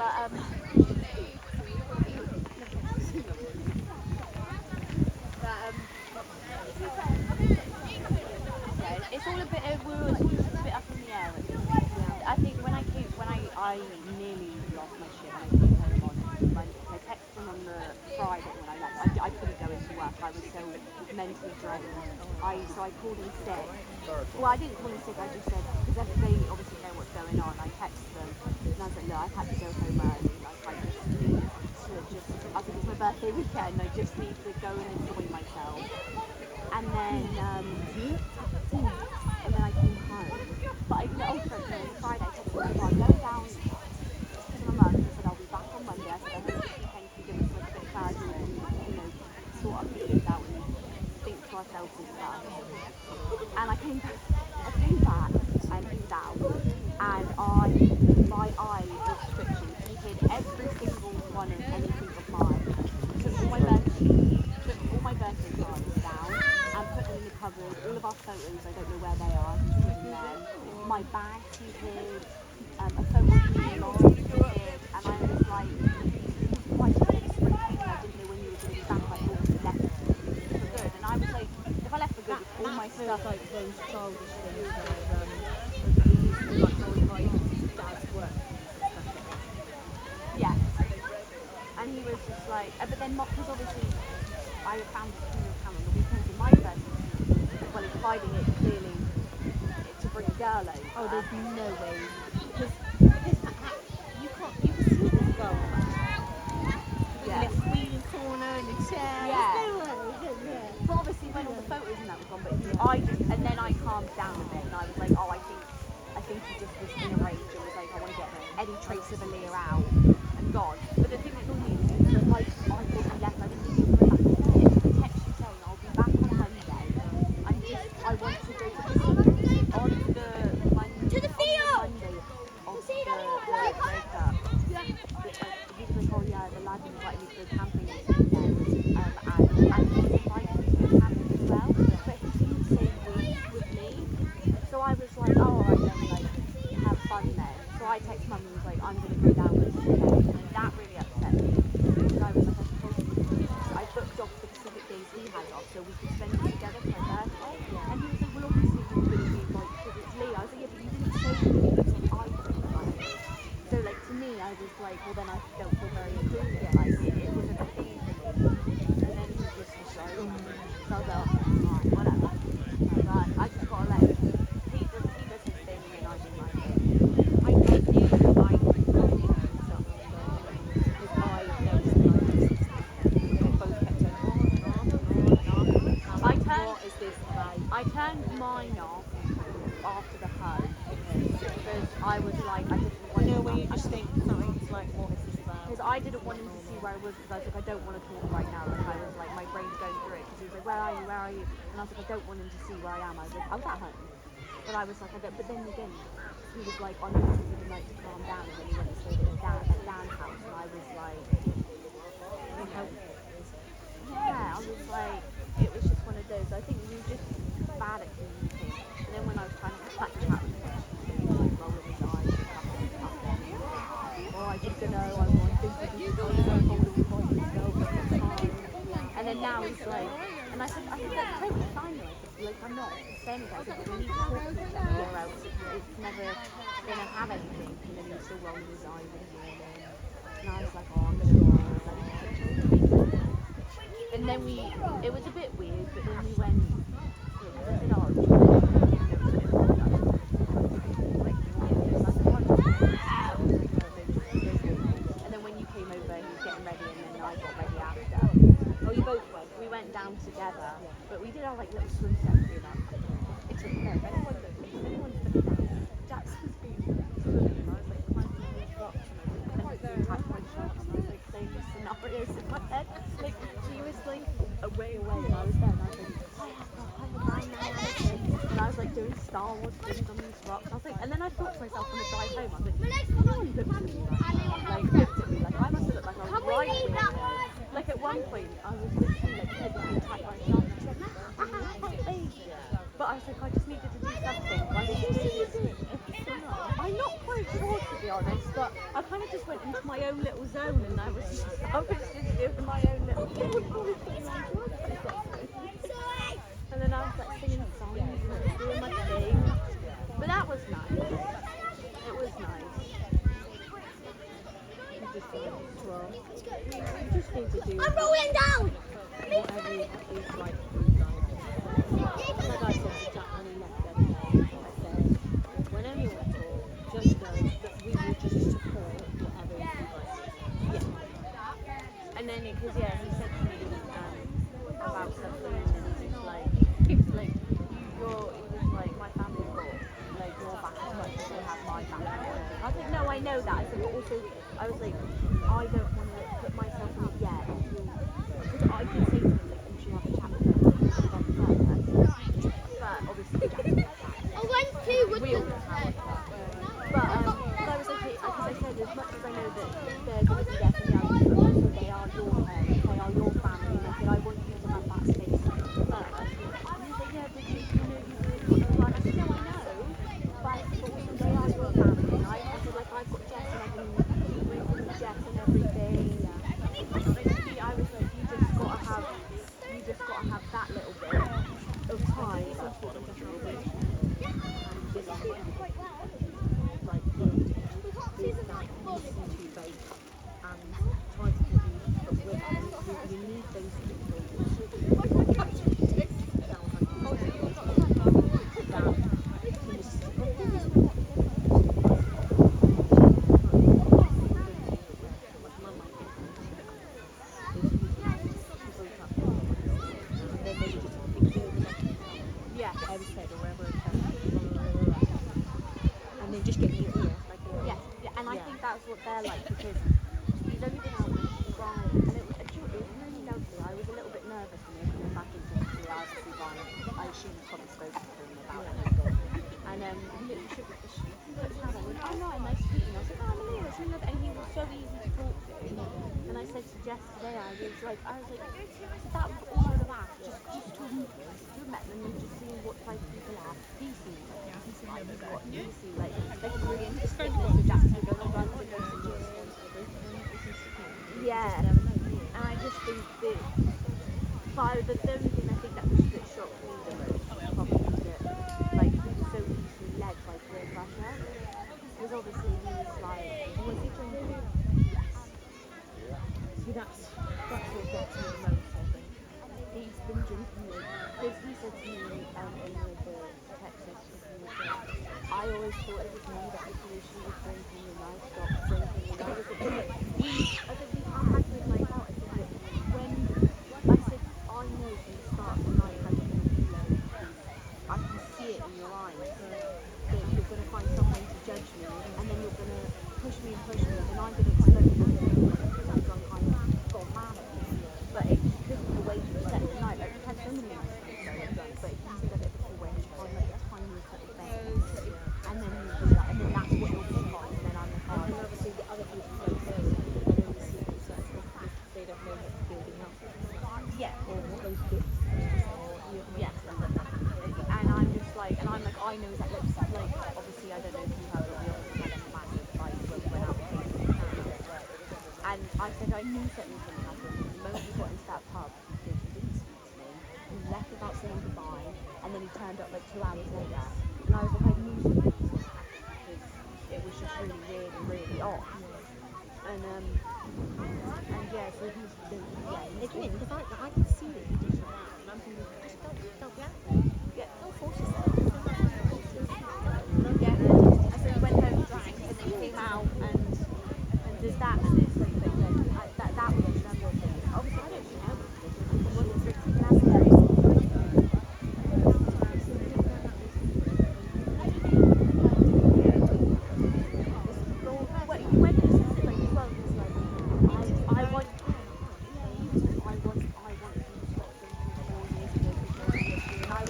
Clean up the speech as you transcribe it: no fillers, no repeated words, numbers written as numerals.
But yeah, it's all a bit. It's all just a bit up in the air. I think when I nearly lost my shit when I came home on Monday. I texted them on the Friday when I left. I couldn't go into work. I was so mentally drained. So I called in sick. Well, I didn't call in sick. I just said, because they obviously know what's going on. I texted them and I was like, look, I've had to go home early. Like I just need to I think it's my birthday weekend. I just need to go and enjoy myself. And then I came home. But I also on Friday I texted them, I'm going down to my mum. I said I'll be back on Monday. I said I hope this weekend can give us like a bit of clarity and sort our feelings out and think to ourselves and stuff. And I came back and he was out and my eye was twitching. He hid every single one of anything of mine. Took all my birthday cards down and put them in the cupboard. All of our photos, I don't know where they are, he's hidden them. My bag he hid, a photo of me and Lauren he hid, and I was like, quite desperate. I didn't know when you were going to be back. I thought you left for good. And I was like, if I left for good, all my stuff like those childish things where he used to like glorify his dad's work. Yeah. And he was just like, but then because obviously I found this Tinder account on the weekend in my first, well, he's hiding it clearly to bring a girl over. Oh, there's no way. Because you can see this girl. Yeah. In a squealing corner in a chair. Yeah. There's no way. But obviously when all the photos and that was gone, and then I calmed down a bit and I was like, oh, I think he just was in a rage and was like, I want to get any trace of Aaliyah out and gone. But the thing that annoyed me is that I thought he left, I didn't think he was back. I text you saying I'll be back on Monday. I want to go to the sea on the Monday. To the field! Monday of the breakup. Yeah. He was like, oh yeah, the lad invited me to go camping this weekend. And he invited me to go camping as well. But he didn't say with me. So I was like, oh, alright then, like, have fun then. So I text Mum and was like, I'm going to go down this weekend. And that really upset me. Because I was like, I booked off the specific days he had off so we could spend it together for my birthday. And he was like, well, obviously you're going to be like, because it's Lee. I was like, yeah, but you didn't say to me until I thought about it. So, like, to me, I was like, well, then I don't feel very included. Like, it wasn't a thing for me. And then he just was like, so I was like, alright, whatever. But I just got to let him. He does his thing and I do my thing. I knew something his eye knows they both kept saying, I turned mine off after the hug because I was like, I didn't want to. When you just think something's like, what is this about? Because I didn't want him to see where I was because I was like, I don't want to talk right now. Like I was like, my brain's going through it because he was like, where are you? And I was like, I don't want him to see where I am. I was at home. But I was like, I don't. But then again, he was like, on the night to calm down, and then he went and stayed at Dan's house, and I was like, yeah, I was like, it was just one of those. I think we were just bad at communicating. And then when I was trying to chat with him, he was like rolling his eyes and stuff. Or I just don't know, I'm like, thinking and then now he's like, and I said, I think that's totally fine. Like, I'm not saying that, but we need to talk to each other or else it's never going to have anything. And then he's still rolling his eyes and I was like, oh, I'm going to and then it was a bit weird, but then we went, I said, and then when you came over, he was getting ready, and then I got ready after. Oh, you both went. We went down together, but we did our like little swim session. It's a no, anyone's looking down. Jackson's been swimming, and I was like climbing on these rocks, and I was like, had my sharks, and I was like saying these scenarios in my head. Like she was like way away, and I was there, and I was like, and I was like doing Star Wars things on these rocks. I was like, and then I thought to myself on the drive home, I was like, no one looked at me like I must have looked like I was right weird. Like at one point, I was literally like getting attacked by a shark, and I said, but I was like, I just needed to do something. I'm not quite sure, to be honest, but I kind of just went into my own little zone, and I was just doing my own little thing. And then I was like singing songs and doing my thing. But that was nice. It was nice. You just well, you just need to do I'm rolling down! whatever is right for you guys. Like I said to Jack when he left the other day, I said, whenever you want to talk, just know that we will just support whatever you guys do. Yeah. And then, because he said to me about something, and he was like, he was like, my family got like your back as much as they have my back. I was like, no, I know that. I said, but also, I was like, I don't want to put myself out yet until, because I did say to him, like, you should have a chat with her, but obviously, Jack didn't get that. I went to with We all know how it works. But I was like, because I said, as much as I know that they're going to be there for me, also they are your parents, they are your family, and I said, I want you to have that space first. And he was like, yeah, but you know, you do it. I said, no, I know, but also they are your family. And I said, like, I've got Jess and I can be with Jess and everything. I was like, you just got to have that little bit of time. Like is that listen to both and try to give you, but with you need those people Yeah. said or wherever it comes and then just get me here like Yeah, and I Yeah. think that's what they're like, because he's only been out with Brian, and it was really lovely. I was a little bit nervous when they were coming back into the obviously Brian, I assume you've probably spoken to him about everything. And he put his hand on me, oh no, nice to meet you. And I was like, oh, Malia, it's really lovely. And he was so easy to talk to. And I said to Jess today, I was like, I said, that was all I would have asked, just talking to have met them and just seeing what type of people are. He seems like what he seems like really interesting. So Jack's going to go to run with us. Yeah, and I just think that, but the only thing I think that shocked me the most was probably that, like, he was so easily led by peer pressure. Because obviously he was like, was he drinking? see that's what gets me the most I think. He's been drinking, because he said to me in the Texas, I always thought it was me that was the issue with drinking, and I stopped drinking, and I was like, I said, we can't have to night out. I said, when, I said, I know from the start of the night how you're going to feel it. I can see it in your eyes, that you're going to find someone to judge me, and then you're going to push me, and I'm going to explode because I'm going to kind of gone mad at you. But it's because of the way you set the night. Like, we had so many nights so drunk, but he said of it before, when you find like the tiniest little thing, and then you do that, and then that's what you'll be on, and then I'm like, And oh, obviously the other people don't know and then the secrets that they don't know what's building up yeah. or what those bits or Yeah, and I'm just like, I know that looks like, obviously, I don't know if you have, but we obviously had a massive fight when we went out with Kate. And I said I knew something was going to happen. The moment we got into that pub, he didn't speak to me. He left without saying goodbye, and then he turned up like 2 hours later. And I was like, I knew something was going to happen, because it was just really weird and really odd. And yeah, so he's again because I can see that he did that and I'm thinking just don't